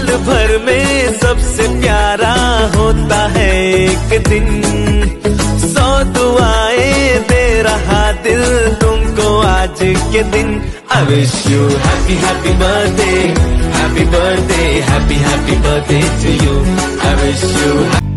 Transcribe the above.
साल भर में सबसे प्यारा होता है एक दिन। 100 दुआएं दे रहा दिल तुमको आज के दिन। I wish you happy happy birthday, happy birthday, happy happy birthday to you. I wish you